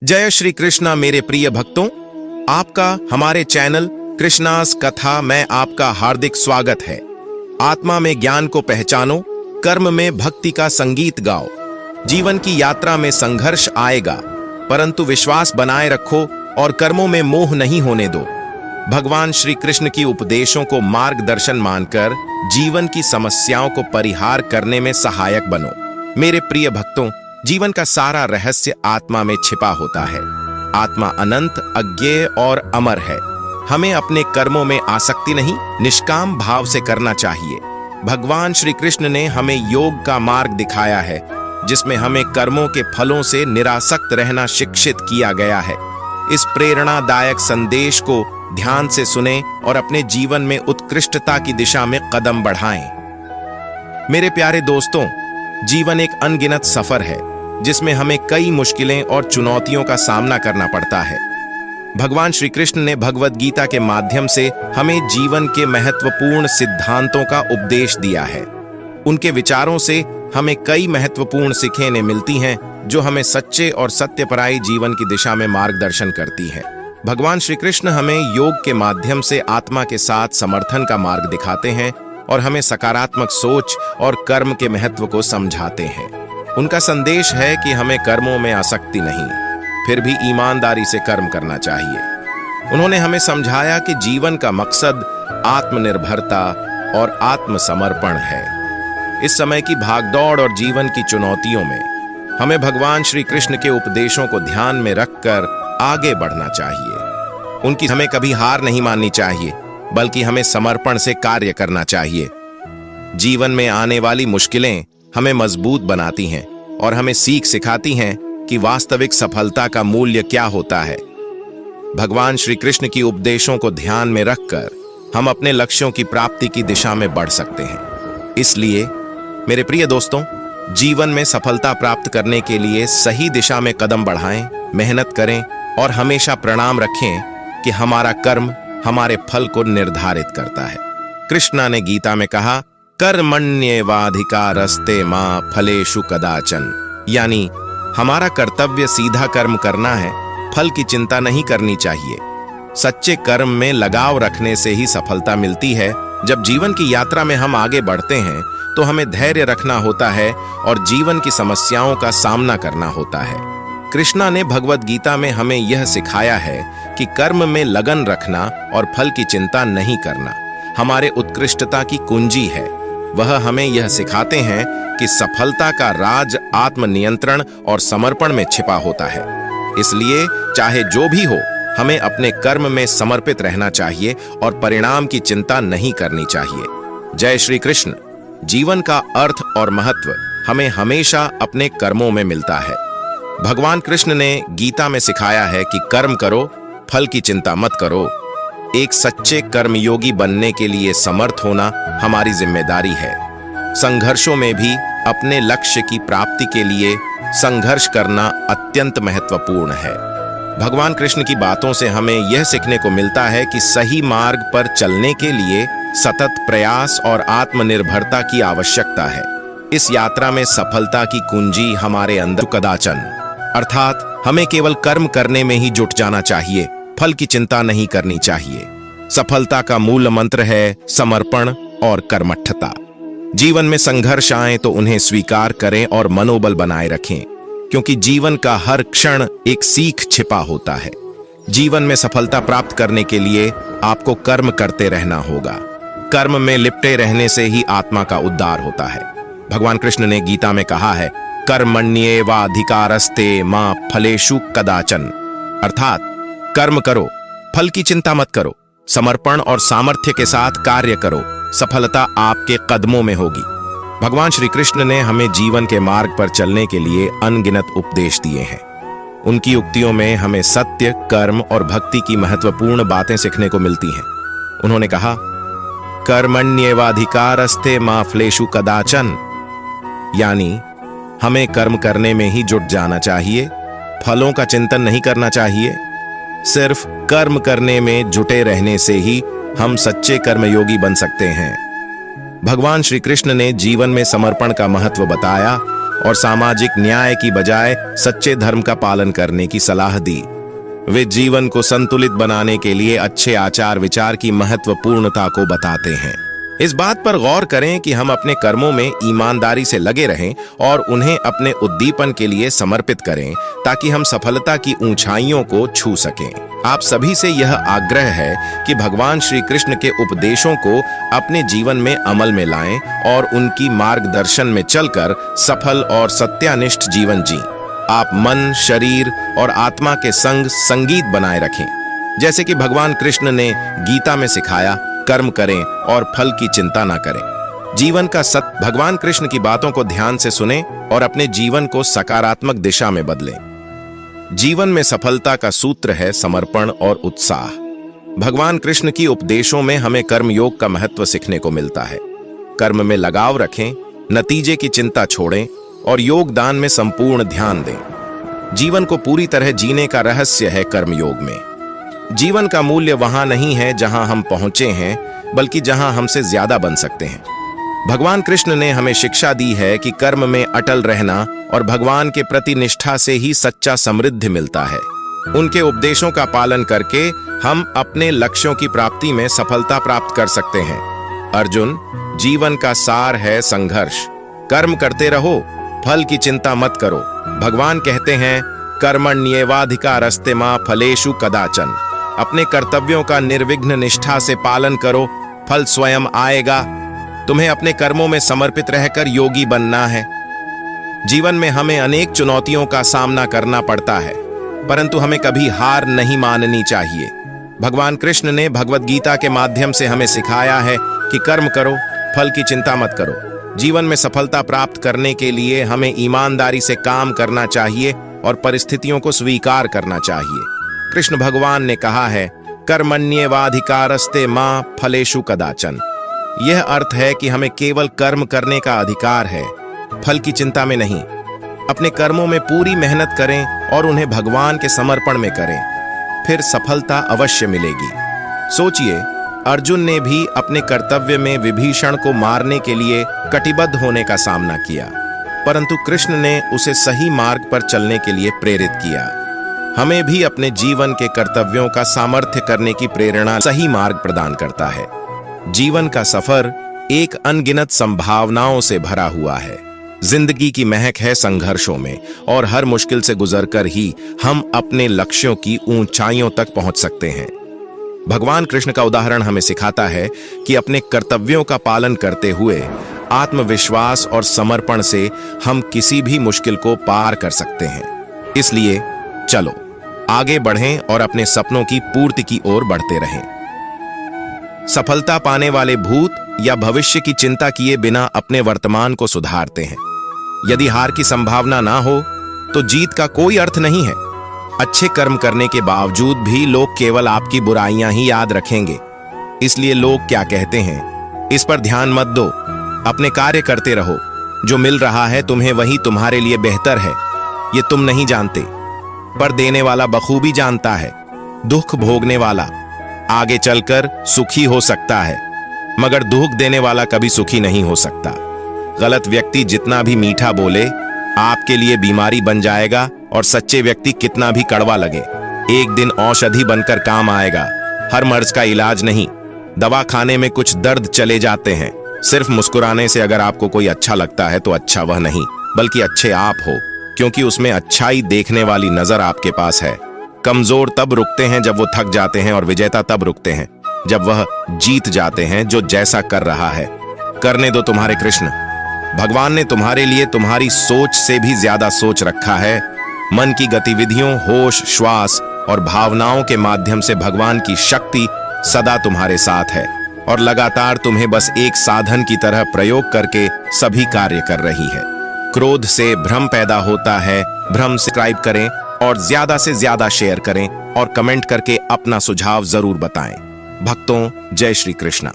जय श्री कृष्णा मेरे प्रिय भक्तों, आपका हमारे चैनल कृष्णास कथा में आपका हार्दिक स्वागत है। आत्मा में ज्ञान को पहचानो, कर्म में भक्ति का संगीत गाओ। जीवन की यात्रा में संघर्ष आएगा, परंतु विश्वास बनाए रखो और कर्मों में मोह नहीं होने दो। भगवान श्री कृष्ण की उपदेशों को मार्गदर्शन मानकर जीवन की समस्याओं को परिहार करने में सहायक बनो। मेरे प्रिय भक्तों, जीवन का सारा रहस्य आत्मा में छिपा होता है। आत्मा अनंत, अज्ञेय और अमर है। हमें अपने कर्मों में आसक्ति नहीं, निष्काम भाव से करना चाहिए। भगवान श्री कृष्ण ने हमें योग का मार्ग दिखाया है, जिसमें हमें कर्मों के फलों से निरासक्त रहना शिक्षित किया गया है। इस प्रेरणादायक संदेश को ध्यान से सुने और अपने जीवन में उत्कृष्टता की दिशा में कदम बढ़ाएं। मेरे प्यारे दोस्तों, जीवन एक अनगिनत सफर है, जिसमें हमें कई मुश्किलें और चुनौतियों का सामना करना पड़ता है। भगवान श्री कृष्ण ने भगवद गीता के माध्यम से हमें जीवन के महत्वपूर्ण सिद्धांतों का उपदेश दिया है। उनके विचारों से हमें कई महत्वपूर्ण सीखें मिलती हैं, जो हमें सच्चे और सत्यपराई जीवन की दिशा में मार्गदर्शन करती है। भगवान श्री कृष्ण हमें योग के माध्यम से आत्मा के साथ समर्थन का मार्ग दिखाते हैं और हमें सकारात्मक सोच और कर्म के महत्व को समझाते हैं। उनका संदेश है कि हमें कर्मों में आसक्ति नहीं, फिर भी ईमानदारी से कर्म करना चाहिए। उन्होंने हमें समझाया कि जीवन का मकसद आत्मनिर्भरता और आत्मसमर्पण है। इस समय की भागदौड़ और जीवन की चुनौतियों में हमें भगवान श्री कृष्ण के उपदेशों को ध्यान में रखकर आगे बढ़ना चाहिए। उनकी हमें कभी हार नहीं माननी चाहिए, बल्कि हमें समर्पण से कार्य करना चाहिए। जीवन में आने वाली मुश्किलें हमें मजबूत बनाती हैं और हमें सीख सिखाती हैं कि वास्तविक सफलता का मूल्य क्या होता है। भगवान श्री कृष्ण की उपदेशों को ध्यान में रखकर हम अपने लक्ष्यों की प्राप्ति की दिशा में बढ़ सकते हैं। इसलिए मेरे प्रिय दोस्तों, जीवन में सफलता प्राप्त करने के लिए सही दिशा में कदम बढ़ाएं, मेहनत करें और हमेशा प्रणाम रखें कि हमारा कर्म हमारे फल को निर्धारित करता है। कृष्णा ने गीता में कहा, कर्मण्येवाधिकारस्ते मा फलेषु कदाचन, यानी हमारा कर्तव्य सीधा कर्म करना है, फल की चिंता नहीं करनी चाहिए। सच्चे कर्म में लगाव रखने से ही सफलता मिलती है। जब जीवन की यात्रा में हम आगे बढ़ते हैं तो हमें धैर्य रखना होता है और जीवन की समस्याओं का सामना करना होता है। कृष्णा ने भगवद गीता में हमें यह सिखाया है कि कर्म में लगन रखना और फल की चिंता नहीं करना हमारे उत्कृष्टता की कुंजी है। वह हमें यह सिखाते हैं कि सफलता का राज आत्मनियंत्रण और समर्पण में छिपा होता है। इसलिए चाहे जो भी हो, हमें अपने कर्म में समर्पित रहना चाहिए और परिणाम की चिंता नहीं करनी चाहिए। जय श्री कृष्ण। जीवन का अर्थ और महत्व हमें हमेशा अपने कर्मों में मिलता है। भगवान कृष्ण ने गीता में सिखाया है कि कर्म करो, फल की चिंता मत करो। एक सच्चे कर्मयोगी बनने के लिए समर्थ होना हमारी जिम्मेदारी है। संघर्षों में भी अपने लक्ष्य की प्राप्ति के लिए संघर्ष करना अत्यंत महत्वपूर्ण है। भगवान कृष्ण की बातों से हमें यह सीखने को मिलता है कि सही मार्ग पर चलने के लिए सतत प्रयास और आत्मनिर्भरता की आवश्यकता है। इस यात्रा में सफलता की कुंजी हमारे अंदर कदाचन, अर्थात हमें केवल कर्म करने में ही जुट जाना चाहिए, फल की चिंता नहीं करनी चाहिए। सफलता का मूल मंत्र है समर्पण और कर्मठता। जीवन में संघर्ष आए तो उन्हें स्वीकार करें और मनोबल बनाए रखें, क्योंकि जीवन का हर क्षण एक सीख छिपा होता है। जीवन में सफलता प्राप्त करने के लिए आपको कर्म करते रहना होगा। कर्म में लिपटे रहने से ही आत्मा का उद्धार होता है। भगवान कृष्ण ने गीता में कहा है, कर्मण्येवाधिकारस्ते मा फलेषु कदाचन, अर्थात कर्म करो, फल की चिंता मत करो, समर्पण और सामर्थ्य के साथ कार्य करो, सफलता आपके कदमों में होगी। भगवान श्री कृष्ण ने हमें जीवन के मार्ग पर चलने के लिए अनगिनत उपदेश दिए हैं। उनकी उक्तियों में हमें सत्य, कर्म और भक्ति की महत्वपूर्ण बातें सीखने को मिलती हैं। उन्होंने कहा, कर्मण्येवाधिकारस्ते मा फलेषु कदाचन, यानी हमें कर्म करने में ही जुट जाना चाहिए, फलों का चिंतन नहीं करना चाहिए। सिर्फ कर्म करने में जुटे रहने से ही हम सच्चे कर्मयोगी बन सकते हैं। भगवान श्री कृष्ण ने जीवन में समर्पण का महत्व बताया और सामाजिक न्याय की बजाय सच्चे धर्म का पालन करने की सलाह दी। वे जीवन को संतुलित बनाने के लिए अच्छे आचार विचार की महत्वपूर्णता को बताते हैं। इस बात पर गौर करें कि हम अपने कर्मों में ईमानदारी से लगे रहें और उन्हें अपने उद्दीपन के लिए समर्पित करें ताकि हम सफलता की ऊंचाइयों को छू सकें। आप सभी से यह आग्रह है कि भगवान श्री कृष्ण के उपदेशों को अपने जीवन में अमल में लाएं और उनकी मार्गदर्शन में चलकर सफल और सत्यानिष्ठ जीवन जिएं। आप मन, शरीर और आत्मा के संग संगीत बनाए रखें। जैसे कि भगवान कृष्ण ने गीता में सिखाया, कर्म करें और फल की चिंता ना करें। जीवन का सत्य। भगवान कृष्ण की बातों को ध्यान से सुनें और अपने जीवन को सकारात्मक दिशा में बदलें। जीवन में सफलता का सूत्र है समर्पण और उत्साह। भगवान कृष्ण की उपदेशों में हमें कर्मयोग का महत्व सीखने को मिलता है। कर्म में लगाव रखें, नतीजे की चिंता छोड़ें और योगदान में संपूर्ण ध्यान दें। जीवन को पूरी तरह जीने का रहस्य है कर्मयोग में। जीवन का मूल्य वहां नहीं है जहां हम पहुंचे हैं, बल्कि जहां हमसे ज्यादा बन सकते हैं। भगवान कृष्ण ने हमें शिक्षा दी है कि कर्म में अटल रहना और भगवान के प्रति निष्ठा से ही सच्चा समृद्धि मिलता है। उनके उपदेशों का पालन करके हम अपने लक्ष्यों की प्राप्ति में सफलता प्राप्त कर सकते हैं। अर्जुन, जीवन का सार है संघर्ष। कर्म करते रहो, फल की चिंता मत करो। भगवान कहते हैं, कर्मण्येवाधिकारस्ते मा फलेषु कदाचन। अपने कर्तव्यों का निर्विघ्न निष्ठा से पालन करो, फल स्वयं आएगा। तुम्हें अपने कर्मों में समर्पित रहकर योगी बनना है। जीवन में हमें अनेक चुनौतियों का सामना करना पड़ता है, परंतु हमें कभी हार नहीं माननी चाहिए। भगवान कृष्ण ने भगवद गीता के माध्यम से हमें सिखाया है कि कर्म करो, फल की चिंता मत करो। जीवन में सफलता प्राप्त करने के लिए हमें ईमानदारी से काम करना चाहिए और परिस्थितियों को स्वीकार करना चाहिए। कृष्ण भगवान ने कहा है, कर्मण्येवाधिकारस्ते मा फलेषु कदाचन। यह अर्थ है कि हमें केवल कर्म करने का अधिकार है, फल की चिंता में नहीं। अपने कर्मों में पूरी मेहनत करें और उन्हें भगवान के समर्पण में करें, फिर सफलता अवश्य मिलेगी। सोचिए, अर्जुन ने भी अपने कर्तव्य में विभीषण को मारने के लिए कटिबद्ध होने का सामना किया, परंतु कृष्ण ने उसे सही मार्ग पर चलने के लिए प्रेरित किया। हमें भी अपने जीवन के कर्तव्यों का सामर्थ्य करने की प्रेरणा सही मार्ग प्रदान करता है। जीवन का सफर एक अनगिनत संभावनाओं से भरा हुआ है। जिंदगी की महक है संघर्षों में और हर मुश्किल से गुजरकर ही हम अपने लक्ष्यों की ऊंचाइयों तक पहुंच सकते हैं। भगवान कृष्ण का उदाहरण हमें सिखाता है कि अपने कर्तव्यों का पालन करते हुए आत्मविश्वास और समर्पण से हम किसी भी मुश्किल को पार कर सकते हैं। इसलिए चलो आगे बढ़ें और अपने सपनों की पूर्ति की ओर बढ़ते रहें। सफलता पाने वाले भूत या भविष्य की चिंता किए बिना अपने वर्तमान को सुधारते हैं। यदि हार की संभावना ना हो तो जीत का कोई अर्थ नहीं है। अच्छे कर्म करने के बावजूद भी लोग केवल आपकी बुराइयां ही याद रखेंगे। इसलिए लोग क्या कहते हैं, इस पर ध्यान मत दो, अपने कार्य करते रहो। जो मिल रहा है तुम्हें वही तुम्हारे लिए बेहतर है। ये तुम नहीं जानते, पर देने वाला बखूबी जानता है। दुख भोगने वाला आगे चलकर सुखी हो सकता है, मगर दुख देने वाला कभी सुखी नहीं हो सकता। गलत व्यक्ति जितना भी मीठा बोले आपके लिए बीमारी बन जाएगा, और सच्चे व्यक्ति कितना भी कड़वा लगे एक दिन औषधि बनकर काम आएगा। हर मर्ज का इलाज नहीं, दवा खाने में कुछ दर्द चले जाते हैं। सिर्फ मुस्कुराने से अगर आपको कोई अच्छा लगता है तो अच्छा वह नहीं, बल्कि अच्छे आप हो, क्योंकि उसमें अच्छाई देखने वाली नजर आपके पास है। कमजोर तब रुकते हैं जब वो थक जाते हैं, और विजेता तब रुकते हैं जब वह जीत जाते हैं। जो जैसा कर रहा है करने दो तुम्हारे कृष्ण। भगवान ने तुम्हारे लिए तुम्हारी सोच से भी ज्यादा सोच रखा है। मन की गतिविधियों, होश, श्वास और भावनाओं के माध्यम से भगवान की शक्ति सदा तुम्हारे साथ है और लगातार तुम्हें बस एक साधन की तरह प्रयोग करके सभी कार्य कर रही है। क्रोध से भ्रम पैदा होता है। भ्रम से सब्सक्राइब करें और ज्यादा से ज्यादा शेयर करें और कमेंट करके अपना सुझाव जरूर बताएं। भक्तों, जय श्री कृष्णा।